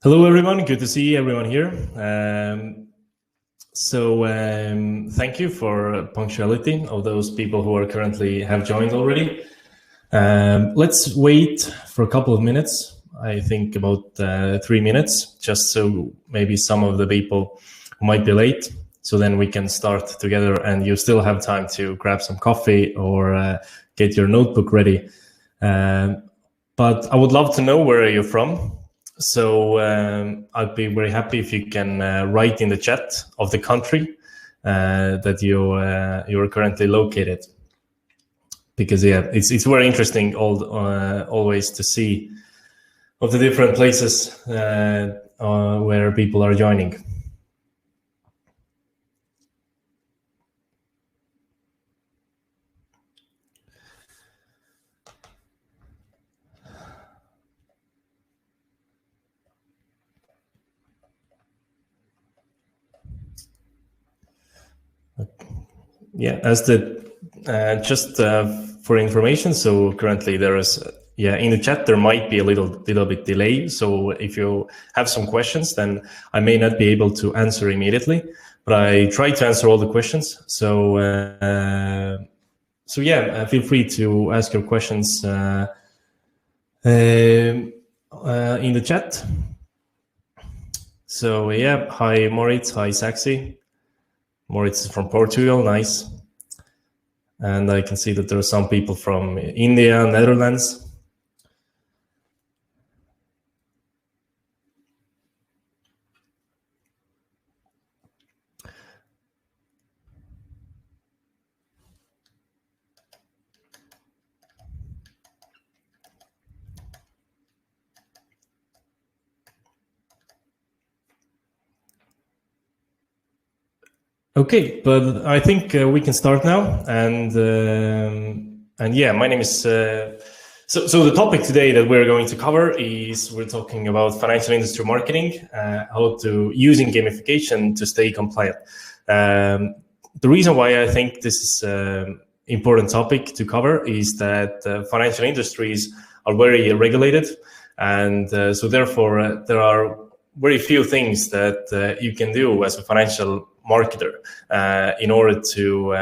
Hello, everyone. Good to see everyone here. Thank you for punctuality of those people who are currently have joined already. Let's wait for a couple of minutes. I think about 3 minutes, just so maybe some of the people who might be late. So then we can start together, and you still have time to grab some coffee or get your notebook ready. But I would love to know where are you from. So I'd be very happy if you can write in the chat of the country that you are currently located, because it's very interesting always to see of the different places where people are joining. Yeah, as the just for information, so currently there is in the chat there might be a little bit delay. So if you have some questions, then I may not be able to answer immediately, but I try to answer all the questions. So feel free to ask your questions in the chat. So hi Moritz, hi Saxi. Moritz is from Portugal, nice. And I can see that there are some people from India, Netherlands. Okay, but I think we can start now. And my name is. So the topic today that we're going to cover is we're talking about financial industry marketing, how to using gamification to stay compliant. The reason why I think this is an important topic to cover is that financial industries are very regulated, and so therefore there are very few things that you can do as a financial marketer in order to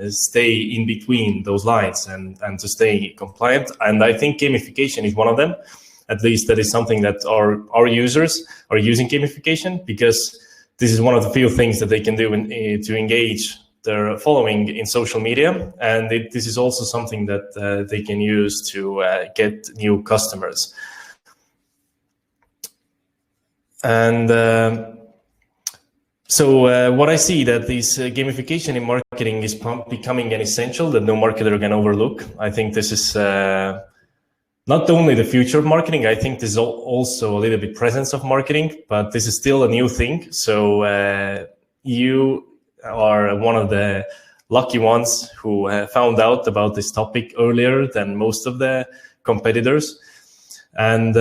stay in between those lines and to stay compliant. And I think gamification is one of them. At least that is something that our users are using gamification, because this is one of the few things that they can do to engage their following in social media. And this is also something that they can use to get new customers. And what I see that this gamification in marketing is becoming an essential that no marketer can overlook. I think this is not only the future of marketing. I think this is also a little bit presence of marketing, but this is still a new thing. So you are one of the lucky ones who found out about this topic earlier than most of the competitors. And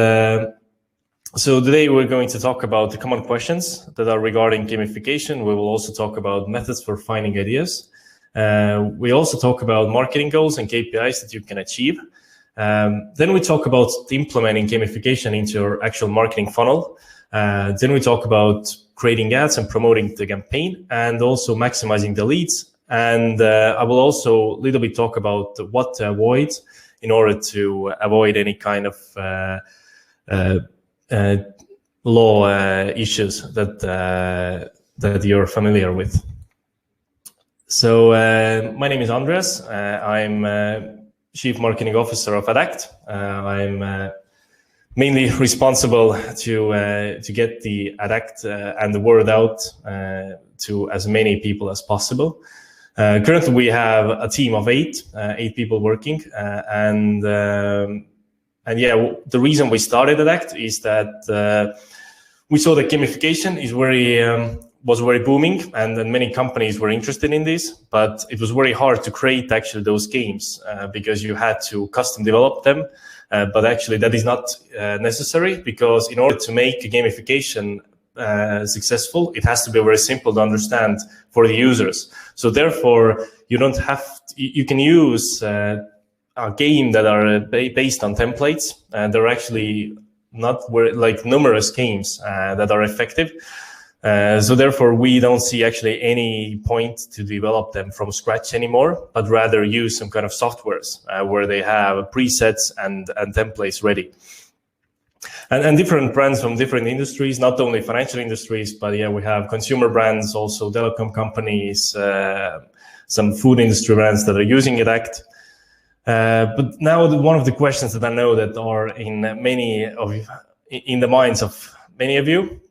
so today we're going to talk about the common questions that are regarding gamification. We will also talk about methods for finding ideas. We also talk about marketing goals and KPIs that you can achieve. Then we talk about implementing gamification into your actual marketing funnel. Then we talk about creating ads and promoting the campaign, and also maximizing the leads. And I will also a little bit talk about what to avoid in order to avoid any kind of law issues that you're familiar with. So my name is Andreas. I'm Chief Marketing Officer of Adact. I'm mainly responsible to get the Adact and the word out to as many people as possible. Currently, we have a team of eight people working, the reason we started Adact is that we saw that gamification is was very booming, and then many companies were interested in this, but it was very hard to create actually those games because you had to custom develop them. But actually that is not necessary, because in order to make a gamification successful, it has to be very simple to understand for the users. So therefore you can use a game that are based on templates, and there are actually like numerous games that are effective. So therefore, we don't see actually any point to develop them from scratch anymore, but rather use some kind of softwares where they have presets and templates ready. And different brands from different industries, not only financial industries, but yeah, we have consumer brands, also telecom companies, some food industry brands that are using Adact. But now one of the questions that I know that are in the minds of many of you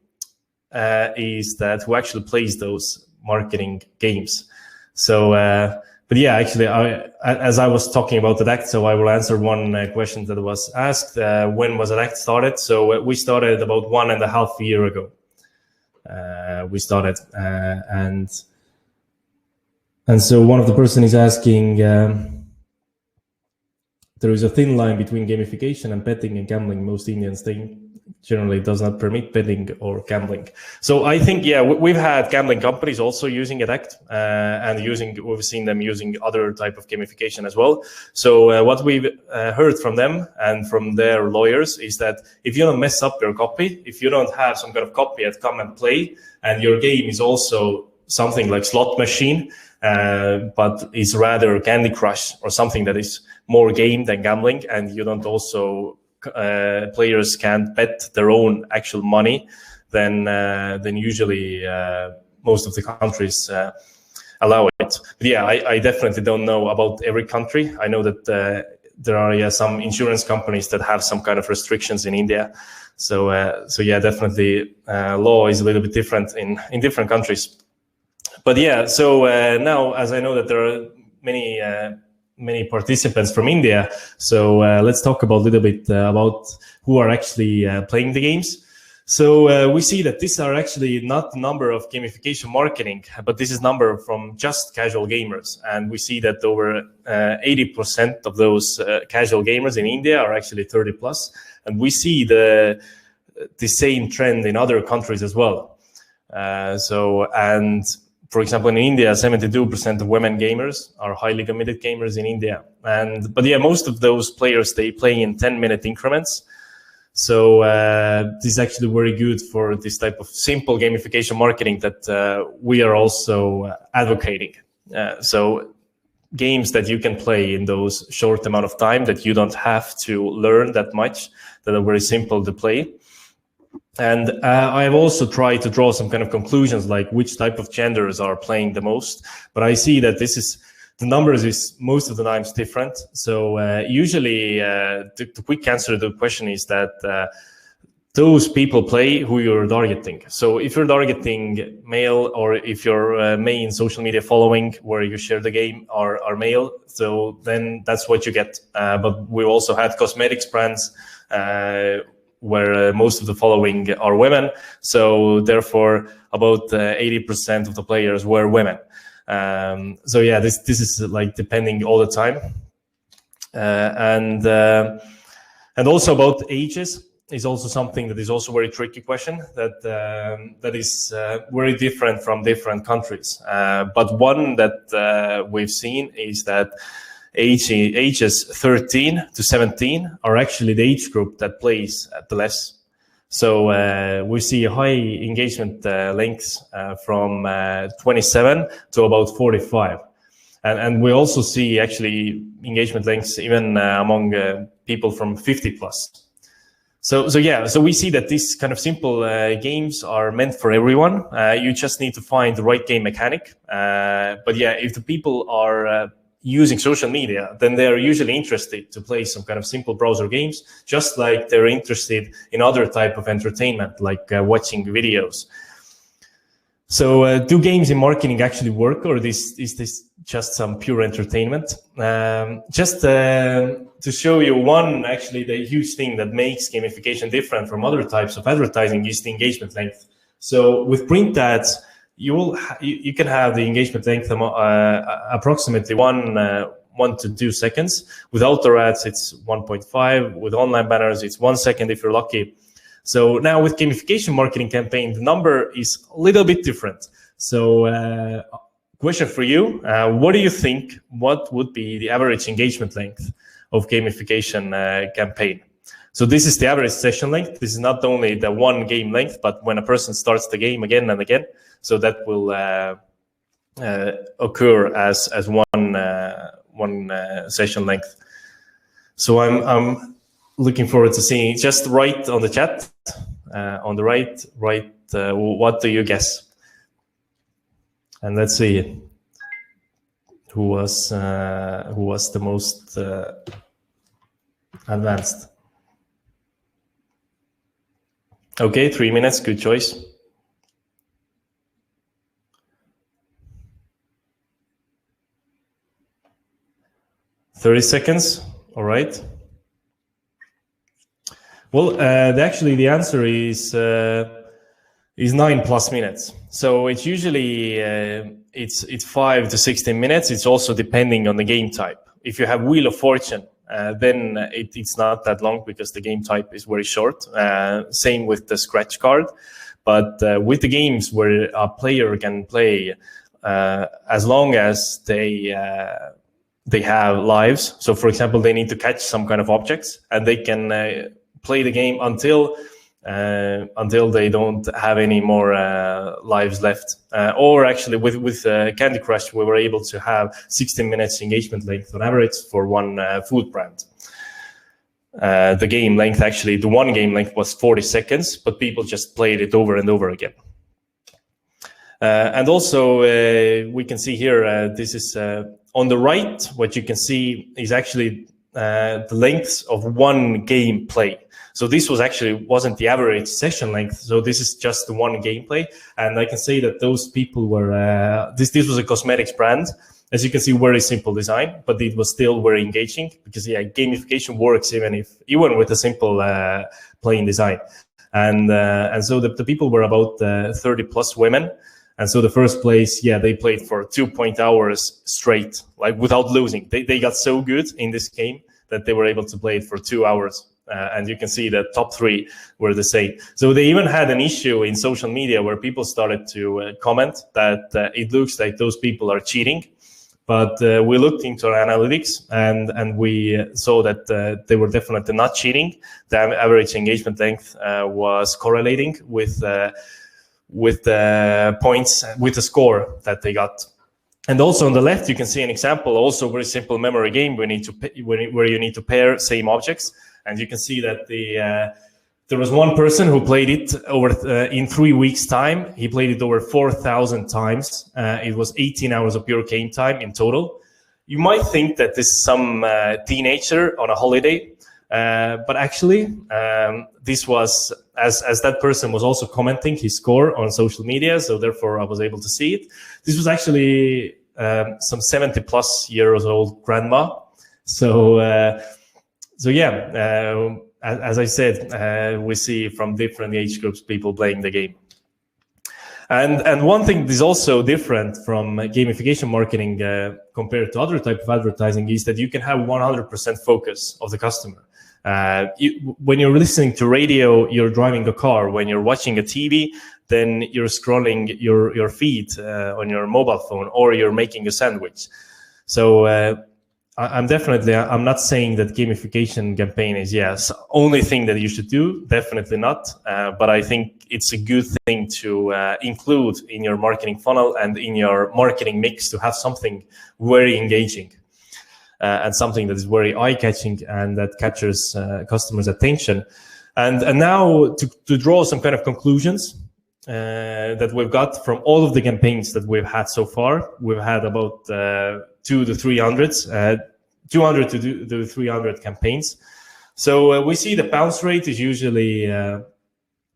is that who actually plays those marketing games. So, but yeah, actually, as I was talking about Adact, so I will answer one question that was asked. When was Adact started? So we started about 1.5 years ago. We started, and so one of the person is asking, there is a thin line between gamification and betting and gambling. Most Indian state generally does not permit betting or gambling. So I think, yeah, we've had gambling companies also using Adact, and we've seen them using other type of gamification as well. So what we've heard from them and from their lawyers is that if you don't mess up your copy, if you don't have some kind of copy at come and play, and your game is also something like slot machine, but is rather Candy Crush or something that is more game than gambling, and you don't also players can't bet their own actual money, then usually most of the countries allow it. But yeah, I definitely don't know about every country. I know that there are some insurance companies that have some kind of restrictions in India. So yeah, definitely law is a little bit different in different countries. But yeah, so now as I know that there are many participants from India, so let's talk about a little bit about who are actually playing the games. So we see that these are actually not the number of gamification marketing, but this is number from just casual gamers. And we see that over 80% of those casual gamers in India are actually 30 plus. And we see the same trend in other countries as well. For example, in India, 72% of women gamers are highly committed gamers in India. But yeah, most of those players, they play in 10-minute increments. So this is actually very good for this type of simple gamification marketing that we are also advocating. So games that you can play in those short amount of time, that you don't have to learn that much, that are very simple to play. And I have also tried to draw some kind of conclusions, like which type of genders are playing the most. But I see that the numbers is most of the times different. So usually the quick answer to the question is that those people play who you're targeting. So if you're targeting male, or if your main social media following where you share the game are male, so then that's what you get. But we also had cosmetics brands where most of the following are women. So therefore, about 80% of the players were women. So yeah, this is like depending all the time. And also about ages is also something that is also very tricky question that is very different from different countries. But one that we've seen is that ages 13 to 17 are actually the age group that plays the less. So we see high engagement lengths from 27 to about 45. And we also see actually engagement lengths even among people from 50 plus. So we see that these kind of simple games are meant for everyone. You just need to find the right game mechanic. But yeah, if the people are using social media, then they're usually interested to play some kind of simple browser games, just like they're interested in other type of entertainment, like watching videos. So do games in marketing actually work, or is this just some pure entertainment? Just to show you actually the huge thing that makes gamification different from other types of advertising is the engagement length. So with print ads, you can have the engagement length approximately 1 to 2 seconds. With outdoor ads, it's 1.5. With online banners, it's 1 second if you're lucky. So now with gamification marketing campaign, the number is a little bit different. So question for you, what do you think, what would be the average engagement length of gamification campaign? So this is the average session length. This is not only the one game length, but when a person starts the game again and again. So that will occur as one session length. So I'm looking forward to seeing. Just write on the chat on the right. What do you guess? And let's see who was the most advanced. Okay, 3 minutes. Good choice. "30 seconds. All right. Well, actually, the answer is 9+ minutes. So it's usually it's 5 to 16 minutes. It's also depending on the game type. If you have Wheel of Fortune, then it's not that long because the game type is very short. Same with the scratch card. But with the games where a player can play as long as they have lives. So, for example, they need to catch some kind of objects, and they can play the game until they don't have any more lives left. Or actually, with Candy Crush, we were able to have 16 minutes engagement length on average for one food brand. The game length, actually, the one game length was 40 seconds, but people just played it over and over again. And also, we can see here, this is on the right, what you can see is actually the lengths of one game play. So this wasn't the average session length. So this is just the one gameplay. And I can say that those people were, this was a cosmetics brand. As you can see, very simple design, but it was still very engaging because gamification works even with a simple playing design. And so the people were about 30+ women. And so the first place, they played for 2 hours straight, like without losing. They got so good in this game that they were able to play it for 2 hours. And you can see the top 3 were the same. So they even had an issue in social media where people started to comment that it looks like those people are cheating. But we looked into our analytics and we saw that they were definitely not cheating. The average engagement length was correlating with the points, with the score that they got. And also on the left, you can see an example, also very simple memory game where you need to pair same objects. And you can see that there was one person who played it over in 3 weeks' time. He played it over 4,000 times. It was 18 hours of pure game time in total. You might think that this is some teenager on a holiday, but actually, this was, as that person was also commenting his score on social media, so therefore I was able to see it. This was actually some 70+ years old grandma. So as I said, we see from different age groups people playing the game. And one thing that is also different from gamification marketing compared to other type of advertising is that you can have 100% focus of the customer. When you're listening to radio, you're driving a car. When you're watching a TV, then you're scrolling your feed on your mobile phone, or you're making a sandwich. So I'm not saying that gamification campaign is only thing that you should do. Definitely not. But I think it's a good thing to include in your marketing funnel and in your marketing mix, to have something very engaging and something that is very eye-catching and that captures customers' attention. And now to draw some kind of conclusions that we've got from all of the campaigns that we've had so far. We've had about 200 to 300 campaigns. So we see the bounce rate is usually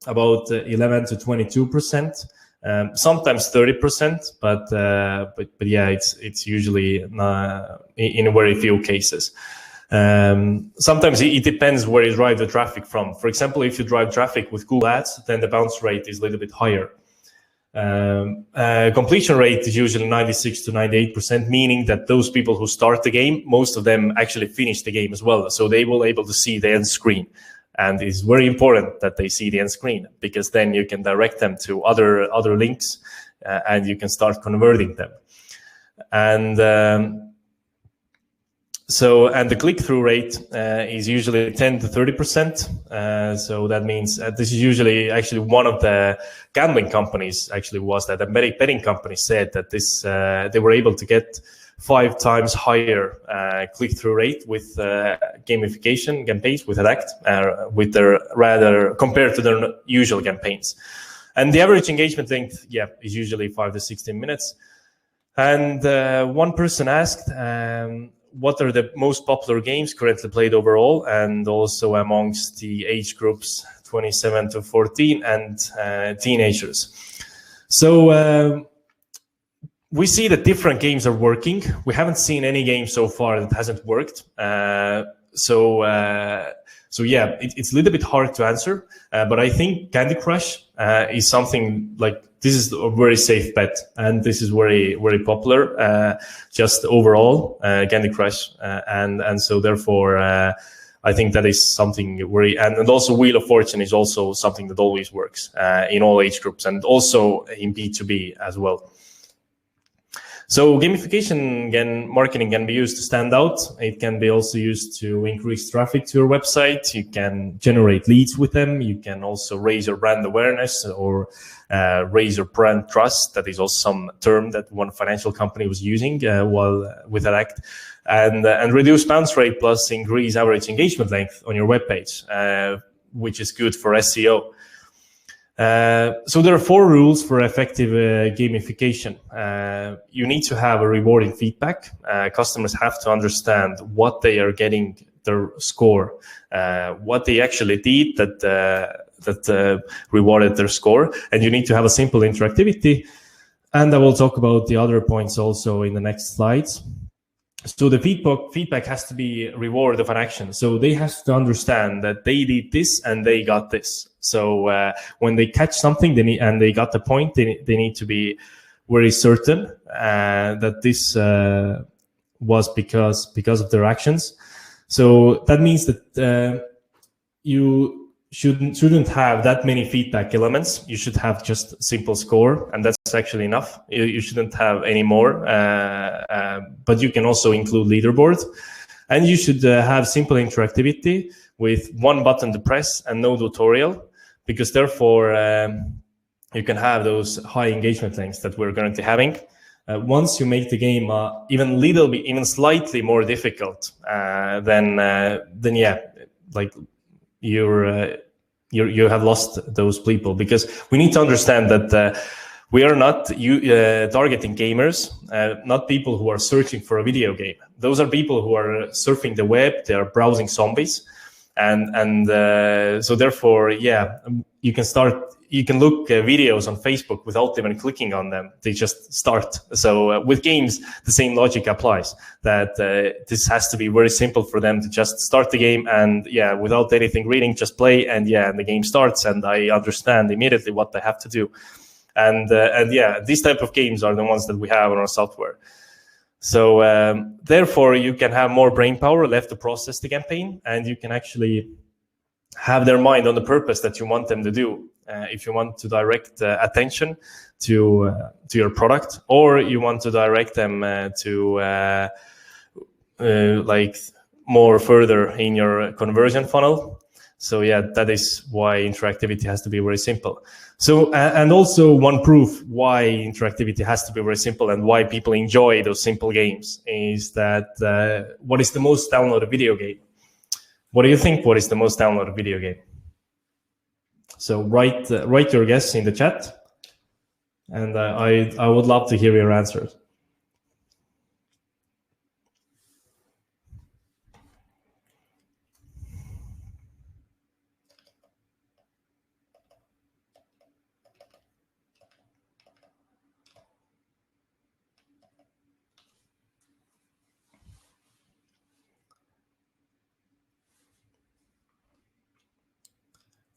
about 11 to 22%, sometimes 30%, but it's usually in very few cases. Sometimes it depends where you drive the traffic from. For example, if you drive traffic with Google Ads, then the bounce rate is a little bit higher. Completion rate is usually 96 to 98%, meaning that those people who start the game, most of them actually finish the game as well. So they will able to see the end screen. And it's very important that they see the end screen, because then you can direct them to other links and you can start converting them. And So, and the click-through rate is usually 10 to 30%. So that means this is usually actually one of the gambling companies actually was that a betting company said that this they were able to get 5 times higher click-through rate with gamification campaigns with Adact, with their rather compared to their usual campaigns. And the average engagement length, is usually 5 to 16 minutes. And one person asked, what are the most popular games currently played overall, and also amongst the age groups 27 to 14 and teenagers. So we see that different games are working. We haven't seen any game so far that hasn't worked. So it's a little bit hard to answer, but I think Candy Crush is something like, this is a very safe bet, and this is very, very popular, just overall, Candy Crush. And so therefore, I think that is something very, and also Wheel of Fortune is also something that always works in all age groups and also in B2B as well. So gamification marketing can be used to stand out. It can be also used to increase traffic to your website. You can generate leads with them. You can also raise your brand awareness or raise your brand trust. That is also some term that one financial company was using while with Adact. And reduce bounce rate plus increase average engagement length on your webpage, which is good for SEO. So there are 4 rules for effective gamification. You need to have a rewarding feedback. Customers have to understand what they are getting their score, what they actually did that rewarded their score. And you need to have a simple interactivity. And I will talk about the other points also in the next slides. So the feedback has to be reward of an action. So they have to understand that they did this and they got this. So when they catch something, they got the point, they need to be very certain that this was because of their actions. So that means that you shouldn't have that many feedback elements. You should have just simple score, and that's actually enough. You shouldn't have any more, but you can also include leaderboard. And you should have simple interactivity with one button to press and no tutorial, because therefore you can have those high engagement lengths that we're currently having. Once you make the game even slightly more difficult, then like you have lost those people, because we need to understand that we are not targeting gamers, not people who are searching for a video game. Those are people who are surfing the web, they are browsing zombies, and so therefore, you can look videos on Facebook without even clicking on them. They just start. So with games, the same logic applies, that this has to be very simple for them to just start the game and without anything reading, just play, and the game starts and I understand immediately what they have to do. And these type of games are the ones that we have on our software. So therefore, you can have more brain power left to process the campaign, and you can actually have their mind on the purpose that you want them to do. If you want to direct attention to your product, or you want to direct them to like more further in your conversion funnel. So that is why interactivity has to be very simple. So and also one proof why interactivity has to be very simple and why people enjoy those simple games is that what is the most downloaded video game? What do you think? What is the most downloaded video game? So write your guess in the chat, and I would love to hear your answers.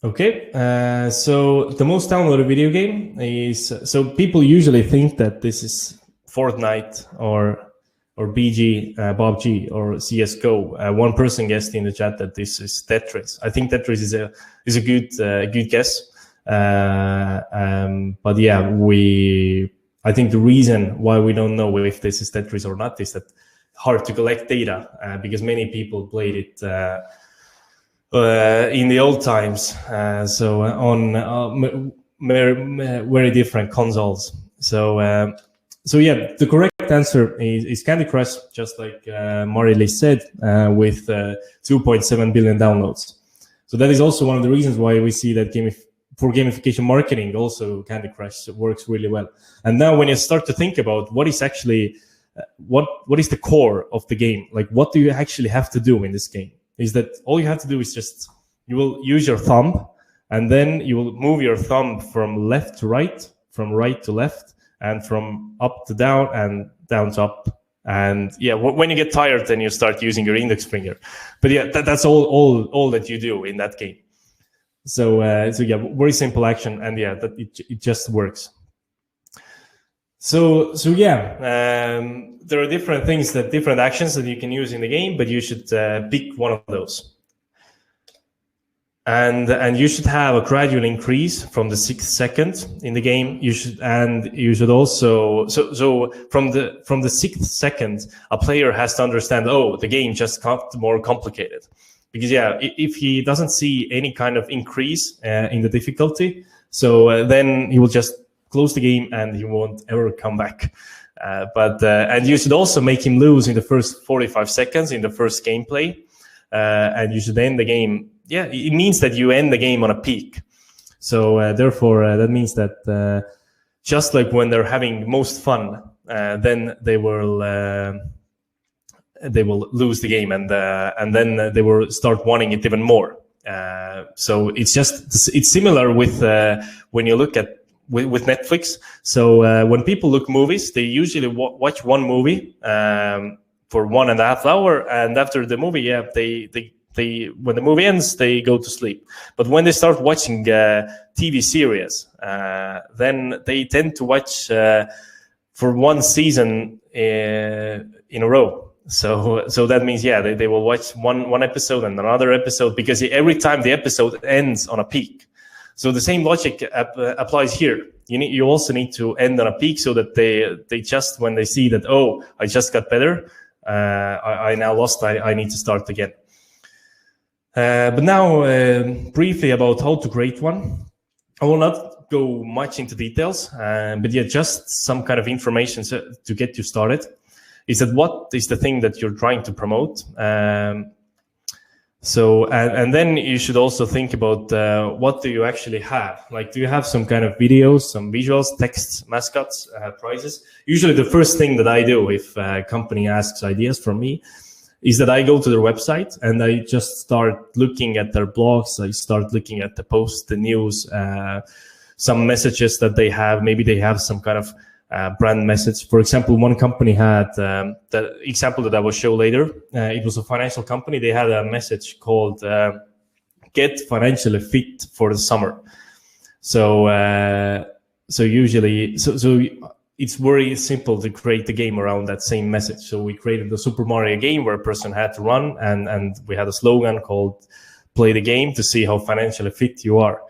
Okay, so the most downloaded video game is, so people usually think that this is Fortnite or BG, PUBG or CS:GO. One person guessed in the chat that this is Tetris. I think Tetris is a good guess. But I think the reason why we don't know if this is Tetris or not is that hard to collect data because many people played it in the old times. So on very different consoles. So yeah, the correct answer is Candy Crush, just like Mari-Liis said, with 2.7 billion downloads. So that is also one of the reasons why we see that for gamification marketing, also Candy Crush works really well. And now when you start to think about what is actually, what is the core of the game? Like, what do you actually have to do in this game? Is that all you have to do is just, you will use your thumb, and then you will move your thumb from left to right, from right to left, and from up to down, and down to up. And yeah, when you get tired, then you start using your index finger. But yeah, that's all that you do in that game. So yeah, very simple action, and yeah, that it just works. So yeah, there are different actions that you can use in the game, but you should pick one of those. And you should have a gradual increase from the 6th second in the game. You should also so from the 6th second, a player has to understand, oh, the game just got more complicated. Because yeah, if he doesn't see any kind of increase in the difficulty, so then he will just close the game and he won't ever come back. And you should also make him lose in the first 45 seconds in the first gameplay, and you should end the game. Yeah, it means that you end the game on a peak. So therefore, that means that just like when they're having most fun, then they will lose the game, and then they will start wanting it even more. So it's similar with when you look at with Netflix. So when people look movies, they usually watch one movie for 1.5 hours, and after the movie, yeah, they when the movie ends, they go to sleep. But when they start watching TV series, then they tend to watch for one season in a row. So that means, yeah, they will watch one episode and another episode, because every time the episode ends on a peak. So the same logic applies here. You also need to end on a peak, so that they just, when they see that, oh, I just got better, I now lost, I need to start again. But now, briefly about how to create one. I will not go much into details, but yeah, just some kind of information to get you started. Is that what is the thing that you're trying to promote? So then you should also think about what do you actually have? Like, do you have some kind of videos, some visuals, texts, mascots, prizes? Usually the first thing that I do if a company asks ideas from me is that I go to their website and I just start looking at their blogs. I start looking at the posts, the news, some messages that they have. Maybe they have some kind of brand message. For example, one company had the example that I will show later. It was a financial company. They had a message called "Get financially fit for the summer." So usually it's very simple to create the game around that same message. So we created the Super Mario game where a person had to run, and we had a slogan called "Play the game to see how financially fit you are."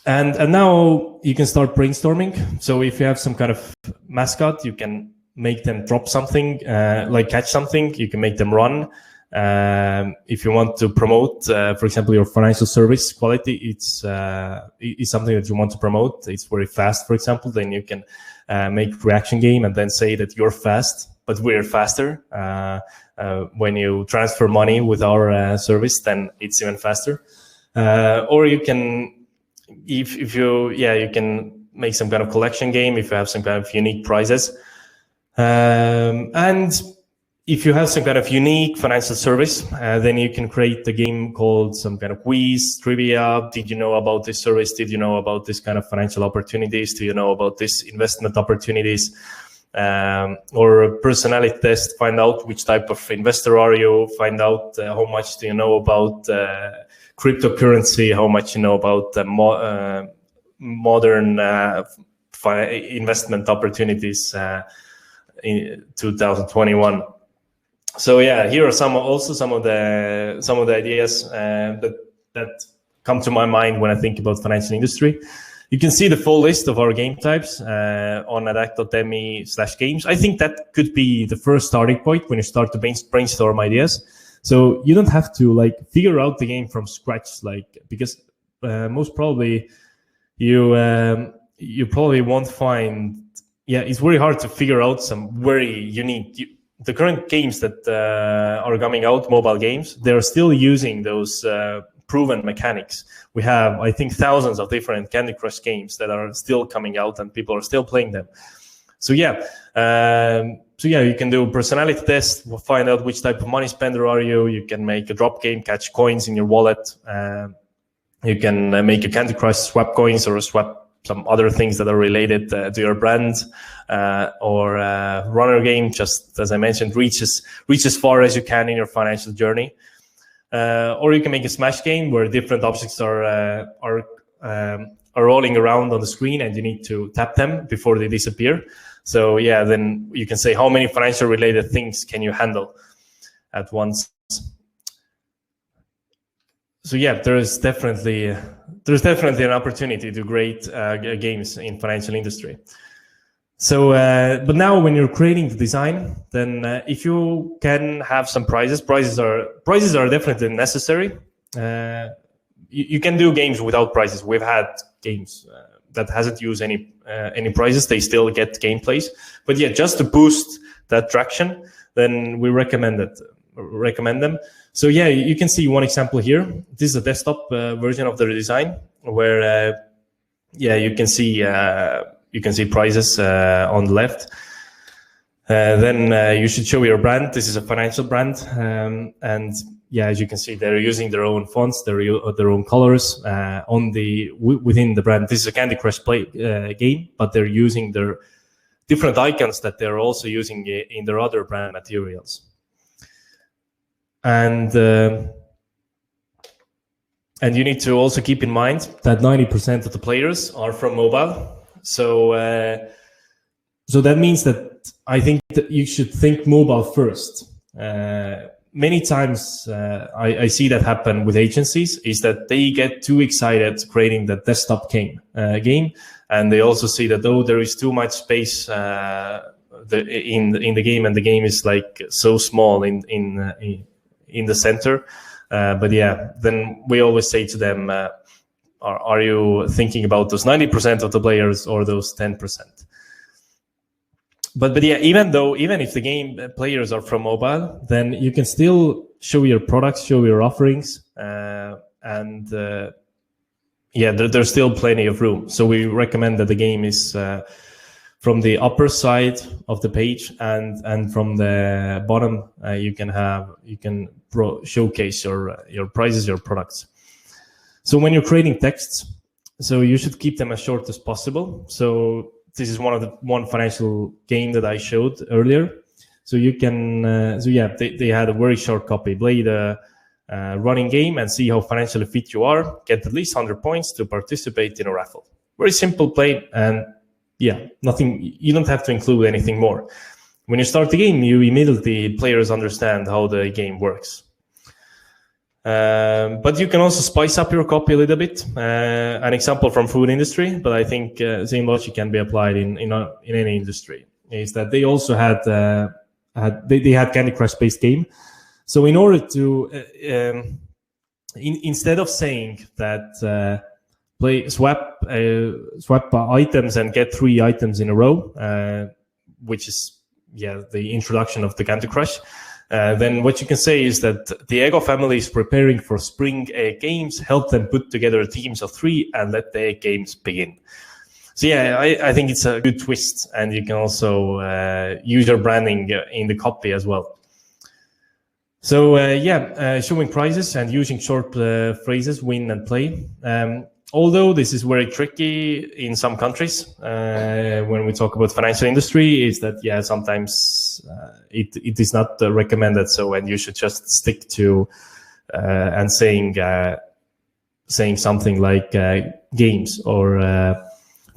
And now you can start brainstorming. So if you have some kind of mascot, you can make them drop something, like catch something. You can make them run. If you want to promote, for example, your financial service quality, it's something that you want to promote. It's very fast, for example. Then you can make reaction game and then say that you're fast, but we're faster. When you transfer money with our service, then it's even faster. Or you can, if you can make some kind of collection game if you have some kind of unique prizes. And if you have some kind of unique financial service, then you can create the game called some kind of quiz, trivia. Did you know about this service? Did you know about this kind of financial opportunities? Do you know about this investment opportunities? Or a personality test, find out which type of investor are you, find out how much do you know about cryptocurrency, how much you know about modern investment opportunities in 2021. So yeah, here are some of the ideas that come to my mind when I think about financial industry. You can see the full list of our game types on adact.me/games. I think that could be the first starting point when you start to brainstorm ideas. So you don't have to like figure out the game from scratch, like, because most probably you probably won't find. Yeah, it's very hard to figure out some very unique. The current games that are coming out, mobile games, they're still using those proven mechanics. We have, I think, thousands of different Candy Crush games that are still coming out, and people are still playing them. So yeah, you can do personality tests, find out which type of money spender are you. You can make a drop game, catch coins in your wallet. You can make a Candy Crush, swap coins, or swap some other things that are related to your brand, or runner game, just as I mentioned, reach as far as you can in your financial journey. Or you can make a smash game where different objects are rolling around on the screen, and you need to tap them before they disappear. So yeah, then you can say how many financial related things can you handle at once. So yeah, there's definitely an opportunity to create games in financial industry. So, but now when you're creating the design, then if you can have some prizes are definitely necessary. You can do games without prizes. We've had games that hasn't used any prizes. They still get gameplays. But yeah, just to boost that traction, then we recommend them. So yeah, you can see one example here. This is a desktop version of the design where you can see prizes on the left. Then you should show your brand. This is a financial brand, and yeah, as you can see, they're using their own fonts, their own colors within the brand. This is a Candy Crush game, but they're using their different icons that they're also using in their other brand materials. And you need to also keep in mind that 90% of the players are from mobile. So that means that I think that you should think mobile first. Many times I see that happen with agencies, is that they get too excited creating the desktop game, and they also see that there is too much space in the game, and the game is like so small in the center. But yeah, then we always say to them, are you thinking about those 90% of the players or those 10%? But yeah, even if the game players are from mobile, then you can still show your products, show your offerings, and there's still plenty of room. So we recommend that the game is from the upper side of the page, and from the bottom you can showcase your prices, your products. So when you're creating texts, so you should keep them as short as possible. So this is one financial game that I showed earlier. So you can, they had a very short copy. Play the running game and see how financially fit you are. Get at least 100 points to participate in a raffle. Very simple play, and yeah, nothing. You don't have to include anything more. When you start the game, players understand how the game works. But you can also spice up your copy a little bit. An example from food industry, but I think same logic can be applied in any industry, is that they also had Candy Crush based game. So in order to instead of saying that swap items and get 3 items in a row, which is the introduction of the Candy Crush. Then what you can say is that the Ego family is preparing for spring egg games. Help them put together teams of 3 and let the egg games begin. So yeah, I think it's a good twist, and you can also use your branding in the copy as well. So showing prizes and using short phrases, win and play. Although this is very tricky in some countries, when we talk about financial industry, is that sometimes it is not recommended. So, and you should just stick to and saying something like games or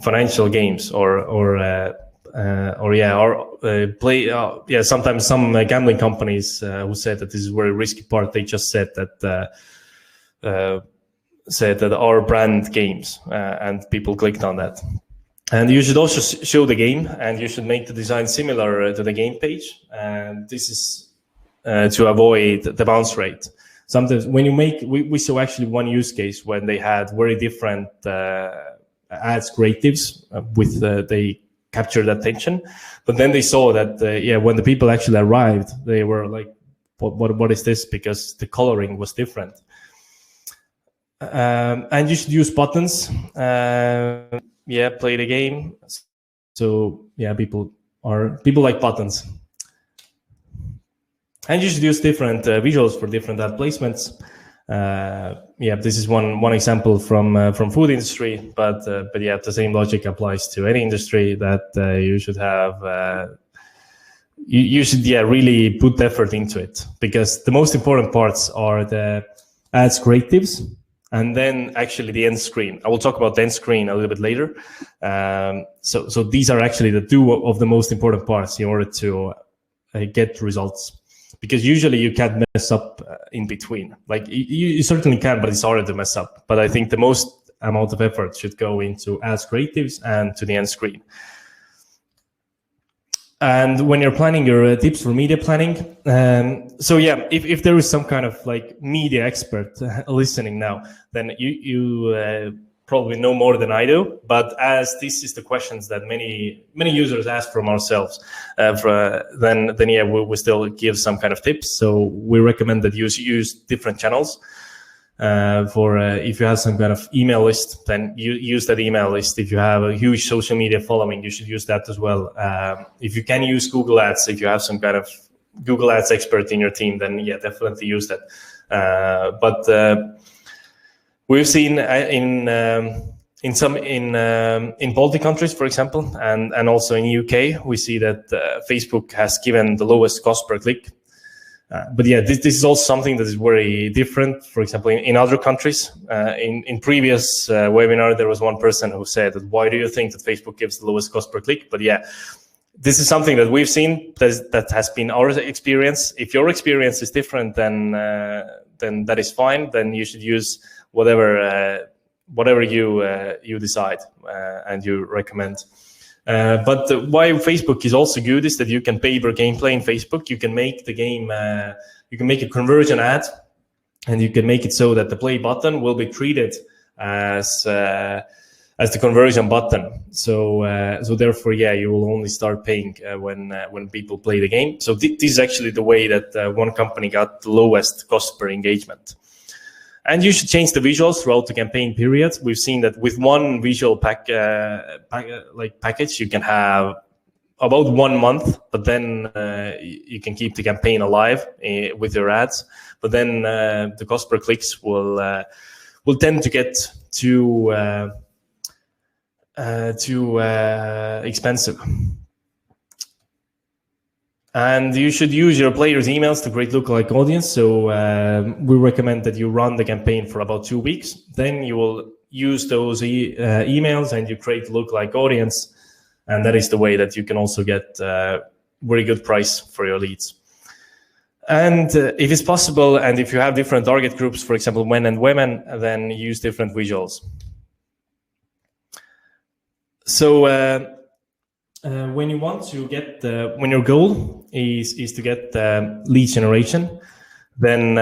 financial games or play. Sometimes some gambling companies who said that this is a very risky part. They just said that. said that are brand games, and people clicked on that. And you should also show the game, and you should make the design similar to the game page. And this is to avoid the bounce rate. Sometimes when you make, we saw actually one use case when they had very different ads creatives with they captured attention, but then they saw that when the people actually arrived, they were like, what is this? Because the coloring was different. And you should use buttons. Play the game. So people like buttons. And you should use different visuals for different ad placements. This is one example from food industry, but the same logic applies to any industry, that you should have you should really put effort into it, because the most important parts are the ads creatives and then actually the end screen. I will talk about the end screen a little bit later. So these are actually the two of the most important parts in order to get results. Because usually you can't mess up in between. Like you certainly can, but it's harder to mess up. But I think the most amount of effort should go into ads creatives and to the end screen. And when you're planning your tips for media planning, if there is some kind of like media expert listening now, then you probably know more than I do. But as this is the questions that many users ask from ourselves, we still give some kind of tips. So we recommend that you use different channels. If you have some kind of email list, then you use that email list. If you have a huge social media following, you should use that as well. If you can use Google Ads, if you have some kind of Google Ads expert in your team, then definitely use that. We've seen in Baltic countries, for example, and also in UK, we see that Facebook has given the lowest cost per click. This is also something that is very different. For example, in other countries, in previous webinar, there was one person who said that, why do you think that Facebook gives the lowest cost per click? But this is something that we've seen that has been our experience. If your experience is different, then that is fine. Then you should use whatever you decide and you recommend. But why Facebook is also good is that you can pay per gameplay in Facebook. You can make the game, you can make a conversion ad, and you can make it so that the play button will be treated as the conversion button. So therefore, you will only start paying when people play the game. So this is actually the way that one company got the lowest cost per engagement. And you should change the visuals throughout the campaign period. We've seen that with one visual package, you can have about 1 month, but then you can keep the campaign alive with your ads. But then the cost per clicks will tend to get too expensive. And you should use your players' emails to create lookalike audience. So we recommend that you run the campaign for about 2 weeks. Then you will use those emails and you create lookalike audience. And that is the way that you can also get very good price for your leads. And if it's possible, and if you have different target groups, for example, men and women, then use different visuals. So when you want to get when your goal is to get lead generation, then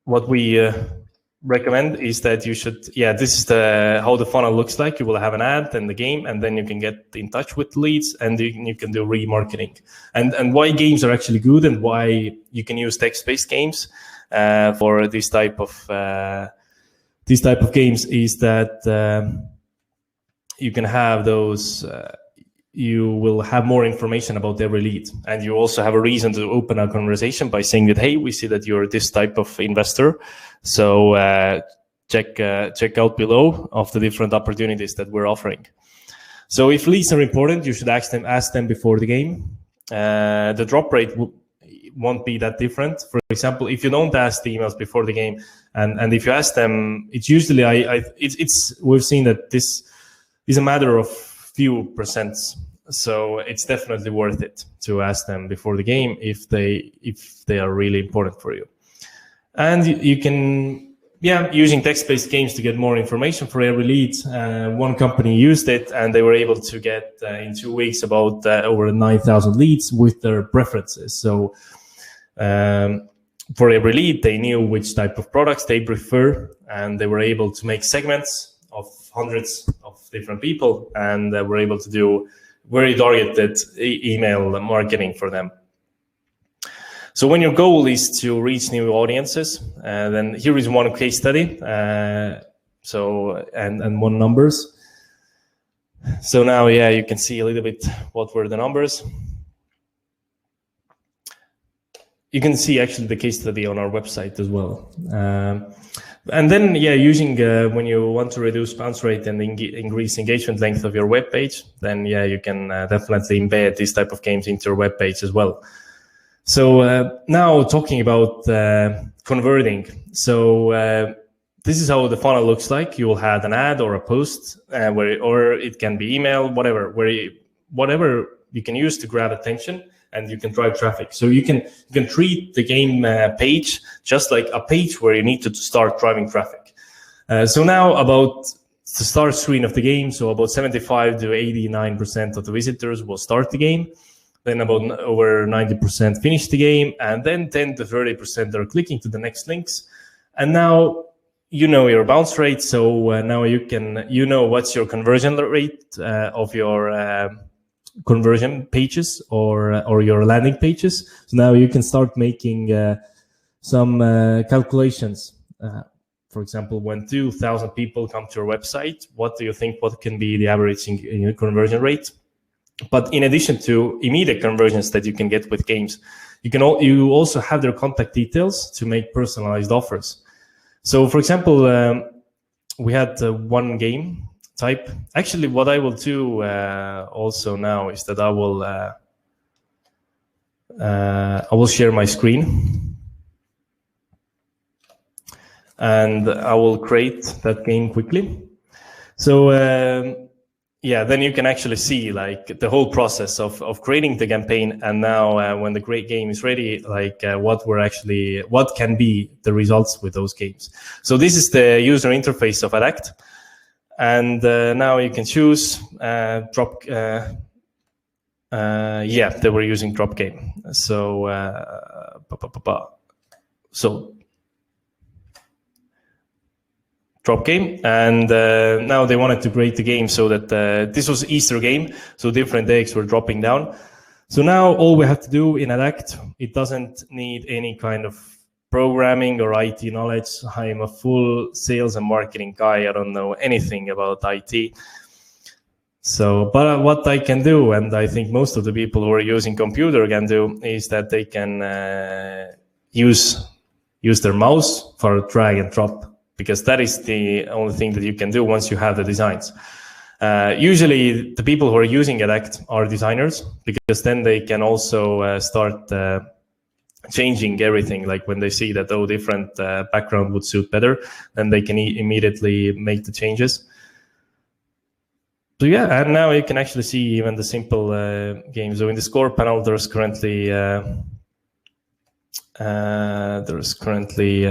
what we recommend is that you should this is how the funnel looks like. You will have an ad and the game, and then you can get in touch with leads, and you can do remarketing. And why games are actually good, and why you can use text-based games for this type of games is that you can have those. You will have more information about every lead, and you also have a reason to open a conversation by saying that, hey, we see that you're this type of investor, so check out below of the different opportunities that we're offering. So if leads are important, you should ask them before the game. The drop rate won't be that different. For example, if you don't ask the emails before the game, and if you ask them, it's usually we've seen that this is a matter of few percents. So it's definitely worth it to ask them before the game if they are really important for you. And you can yeah, using text-based games to get more information for every lead. One company used it, and they were able to get in 2 weeks about over 9,000 leads with their preferences. So for every lead, they knew which type of products they prefer, and they were able to make segments of hundreds of different people, and they were able to do very targeted email marketing for them. So when your goal is to reach new audiences, then here is one case study. And one numbers. So now, yeah, you can see a little bit what were the numbers. You can see actually the case study on our website as well. And then, yeah, using when you want to reduce bounce rate and increase engagement length of your web page, then yeah, you can definitely embed these type of games into your web page as well. So now talking about converting. So this is how the funnel looks like. You will have an ad or a post, or it can be email, whatever you can use to grab attention, and you can drive traffic. So you can treat the game page just like a page where you need to start driving traffic. So now about the start screen of the game. So about 75 to 89% of the visitors will start the game. Then about over 90% finish the game, and then 10 to 30% are clicking to the next links. And now you know your bounce rate, so now you know what's your conversion rate of your conversion pages or your landing pages. So now you can start making some calculations. For example, when 2,000 people come to your website, what do you think? What can be the average conversion rate? But in addition to immediate conversions that you can get with games, you also have their contact details to make personalized offers. So, for example, we had one game type. Actually, what I will do also now is that I will share my screen, and I will create that game quickly. So. Yeah, then you can actually see like the whole process of creating the campaign, and now when the great game is ready, like what can be the results with those games. So this is the user interface of Adact, and now you can choose drop. Yeah, they were using drop game. So drop game, and now they wanted to create the game so that this was Easter game, so different eggs were dropping down. So now all we have to do in Adact, it doesn't need any kind of programming or IT knowledge. I am a full sales and marketing guy. I don't know anything about IT. So, but what I can do, and I think most of the people who are using computer can do, is that they can use their mouse for drag and drop, because that is the only thing that you can do once you have the designs. Usually the people who are using Adact are designers, because then they can also start changing everything. Like when they see that, different background would suit better, then they can immediately make the changes. So yeah, and now you can actually see even the simple game. So in the score panel, there's currently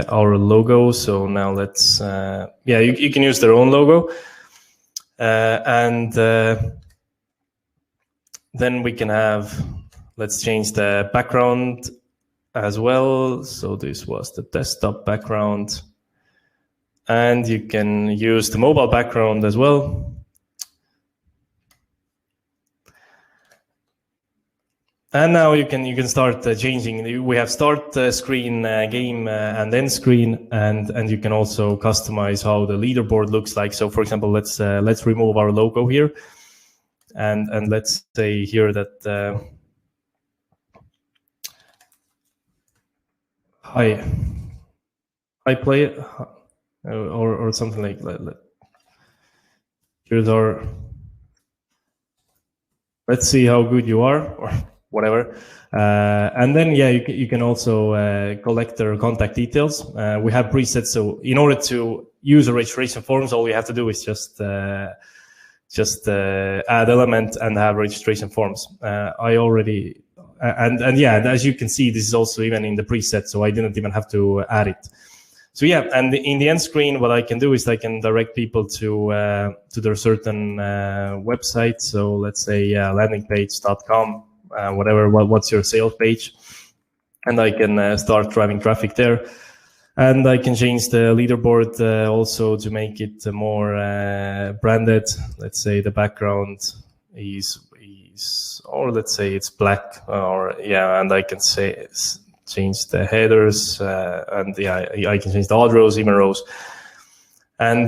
our logo. So now let's yeah, you can use their own logo, and then we can let's change the background as well. So this was the desktop background, and you can use the mobile background as well. And now you can start changing. We have start screen, game, and end screen, and you can also customize how the leaderboard looks like. So, for example, let's remove our logo here, and let's say here that hi play, or something like that. Here's our. Let's see how good you are, or whatever. And then, yeah, you can also collect their contact details. We have presets. So in order to use a registration forms, all you have to do is just add element and have registration forms. I already, and yeah, as you can see, this is also even in the preset. So I didn't even have to add it. So yeah, and in the end screen, what I can do is I can direct people to their certain website. So let's say landingpage.com, what's your sales page, and I can start driving traffic there. And I can change the leaderboard also to make it more branded. Let's say the background is, or let's say it's black, or yeah, and I can say change the headers, and yeah, I can change the odd rows, even rows, and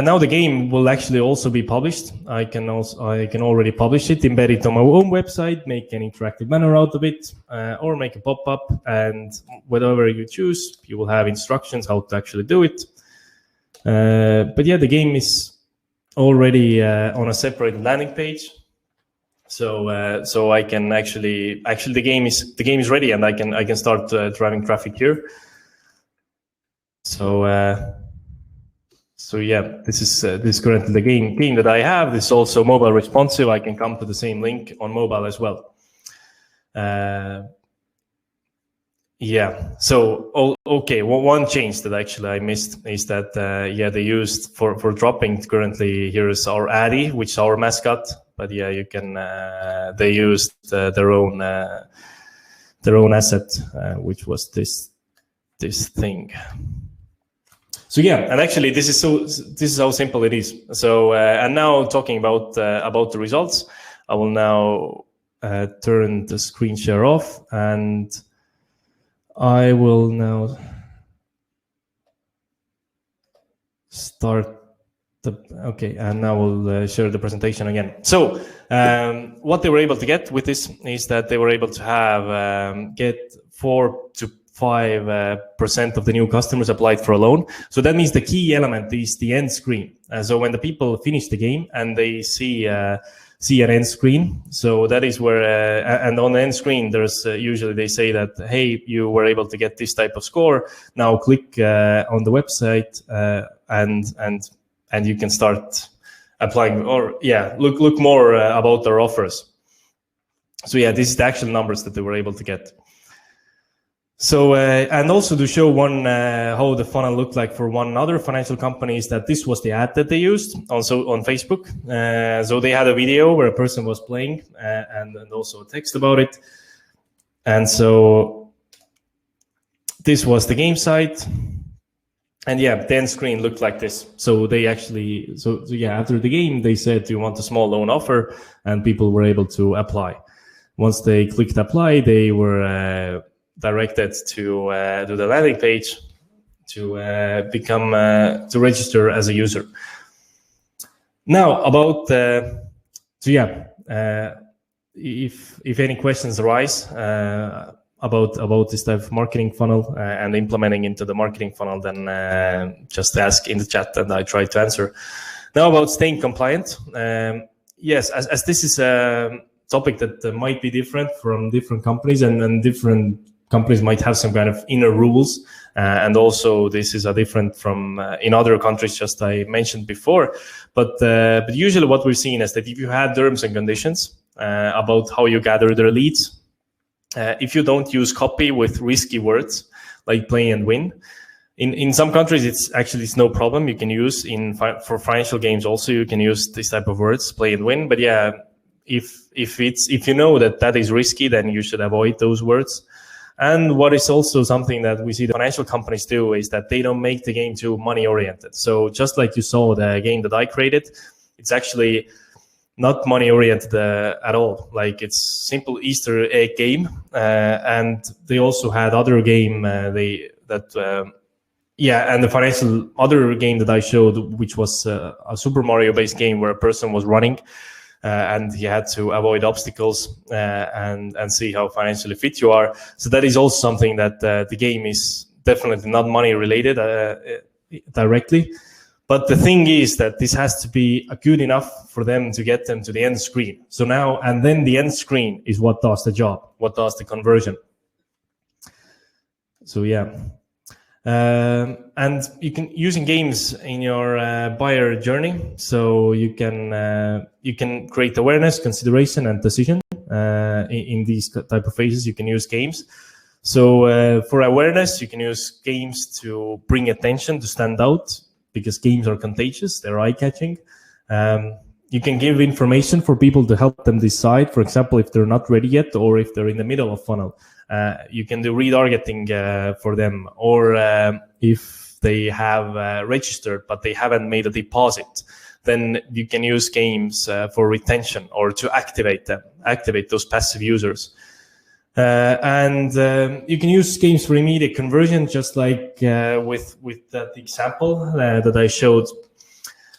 now the game will actually also be published. I can already publish it, embed it on my own website, make an interactive banner out of it, or make a pop-up, and whatever you choose, you will have instructions how to actually do it. But yeah, the game is already on a separate landing page. So I can actually the game is ready, and I can start driving traffic here. So yeah, this is currently the game that I have. This is also mobile responsive. I can come to the same link on mobile as well. Yeah. So okay. Well, one change that actually I missed is that yeah, they used for dropping currently here is our Addy, which is our mascot. But yeah, you can. They used their own asset, which was this thing. So yeah, and actually this is how simple it is. So and now talking about the results, I will now turn the screen share off, and I will now start. Okay, and now we'll share the presentation again. So what they were able to get with this is that they were able to have get 4 to 5% of the new customers applied for a loan. So that means the key element is the end screen. So when the people finish the game and they see an end screen, so that is where and on the end screen there's usually they say that, hey, you were able to get this type of score. Now click on the website and you can start applying, or yeah, look more about their offers. So yeah, this is the actual numbers that they were able to get. So and also to show one how the funnel looked like for one other financial company is that this was the ad that they used also on Facebook. So they had a video where a person was playing and also a text about it. And so this was the game site. And yeah, the end screen looked like this. So they actually, so yeah, after the game, they said, do you want a small loan offer? And people were able to apply. Once they clicked apply, they were directed to the landing page to become, to register as a user. Now about, so yeah, if any questions arise, about this type of marketing funnel and implementing into the marketing funnel, then just ask in the chat and I try to answer. Now about staying compliant. Yes, as this is a topic that might be different from different companies, and different companies might have some kind of inner rules. And also this is a different from in other countries, just I mentioned before. But usually what we're seeing is that if you had terms and conditions about how you gather their leads, if you don't use copy with risky words like play and win, in some countries it's no problem. You can use for financial games also, you can use this type of words, play and win. But yeah, if you know that is risky, then you should avoid those words. And what is also something that we see the financial companies do is that they don't make the game too money oriented. So just like you saw the game that I created, it's actually not money oriented at all. Like it's simple Easter egg game, and they also had other game and the financial other game that I showed, which was a Super Mario based game where a person was running and he had to avoid obstacles and see how financially fit you are. So that is also something that the game is definitely not money related directly. But the thing is that this has to be good enough for them to get them to the end screen. So now, and then the end screen is what does the job, what does the conversion. So yeah. And you can using games in your buyer journey. So you can create awareness, consideration, and decision in these type of phases. You can use games. So for awareness, you can use games to bring attention, to stand out, because games are contagious, they're eye-catching. You can give information for people to help them decide, for example, if they're not ready yet or if they're in the middle of funnel. You can do retargeting for them, or if they have registered but they haven't made a deposit, then you can use games for retention or to activate those passive users. And you can use games for immediate conversion, just like with that example that I showed.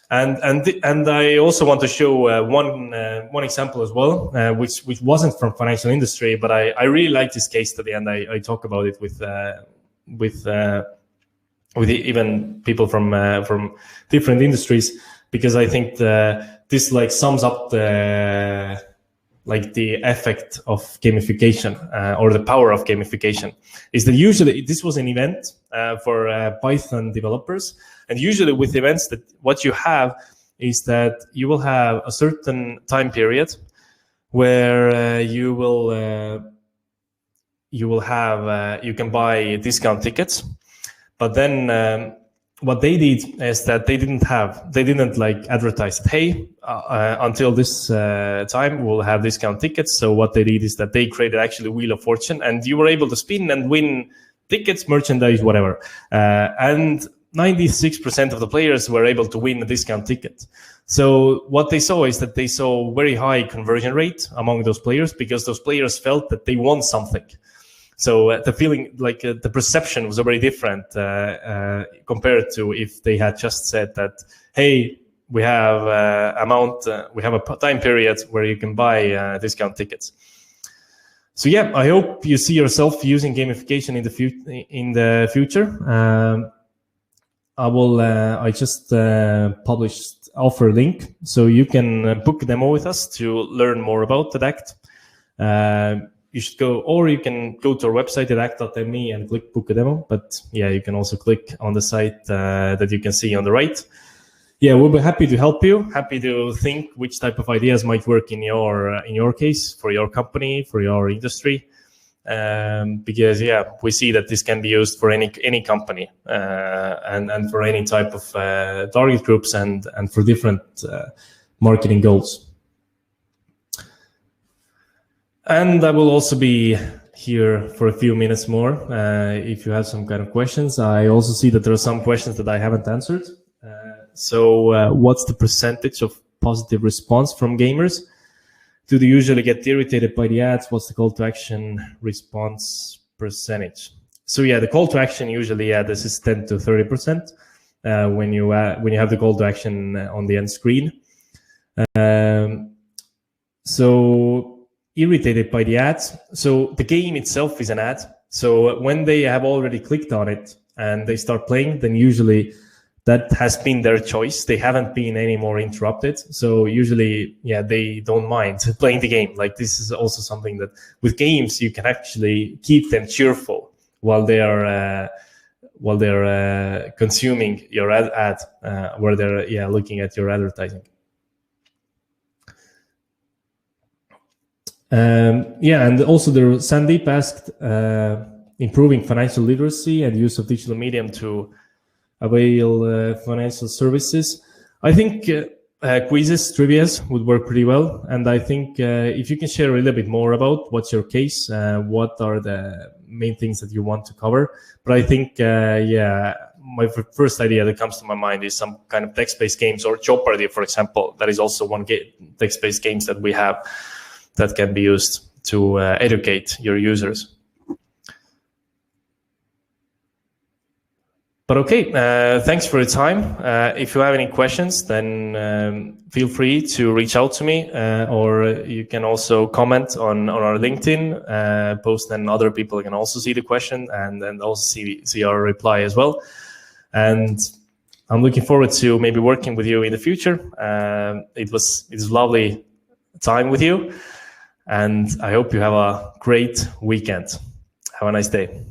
And I also want to show one example as well, which wasn't from financial industry, but I really like this case study, and I talk about it with even people from different industries, because I think this like sums up the effect of gamification or the power of gamification. Is that usually this was an event for Python developers, and usually with events, that what you have is that you will have a certain time period where you can buy discount tickets, but then what they did is that they didn't like advertise that, hey, until this time we'll have discount tickets. So what they did is that they created actually Wheel of Fortune, and you were able to spin and win tickets, merchandise, whatever. And 96% of the players were able to win a discount ticket. So what they saw is that they saw very high conversion rate among those players, because those players felt that they won something. So the feeling, like the perception was very different compared to if they had just said that, hey, we have we have a time period where you can buy discount tickets. So yeah, I hope you see yourself using gamification in the future. I just published offer link, so you can book a demo with us to learn more about Adact. You should go, or you can go to our website, adact.me, and click book a demo. But yeah, you can also click on the site that you can see on the right. Yeah, we'll be happy to help you. Happy to think which type of ideas might work in your case, for your company, for your industry. Because yeah, we see that this can be used for any company and for any type of target groups and for different marketing goals. And I will also be here for a few minutes more if you have some kind of questions. I also see that there are some questions that I haven't answered. So what's the percentage of positive response from gamers? Do they usually get irritated by the ads? What's the call to action response percentage? So yeah, the call to action usually, this is 10 to 30% when you have the call to action on the end screen. So irritated by the ads. So the game itself is an ad. So when they have already clicked on it and they start playing, then usually that has been their choice. They haven't been any more interrupted. So usually, yeah, they don't mind playing the game. Like, this is also something that with games, you can actually keep them cheerful while they are consuming your ad where they're looking at your advertising. And also Sandeep asked improving financial literacy and use of digital medium to avail financial services. I think quizzes, trivias would work pretty well. And I think if you can share a little bit more about what's your case, what are the main things that you want to cover. But I think, my first idea that comes to my mind is some kind of text-based games, or Jeopardy, for example. That is also one text-based games that we have that can be used to educate your users. But okay, thanks for your time. If you have any questions, then feel free to reach out to me, or you can also comment on our LinkedIn post, and other people can also see the question and also see our reply as well. And I'm looking forward to maybe working with you in the future. It was lovely time with you, and I hope you have a great weekend. Have a nice day.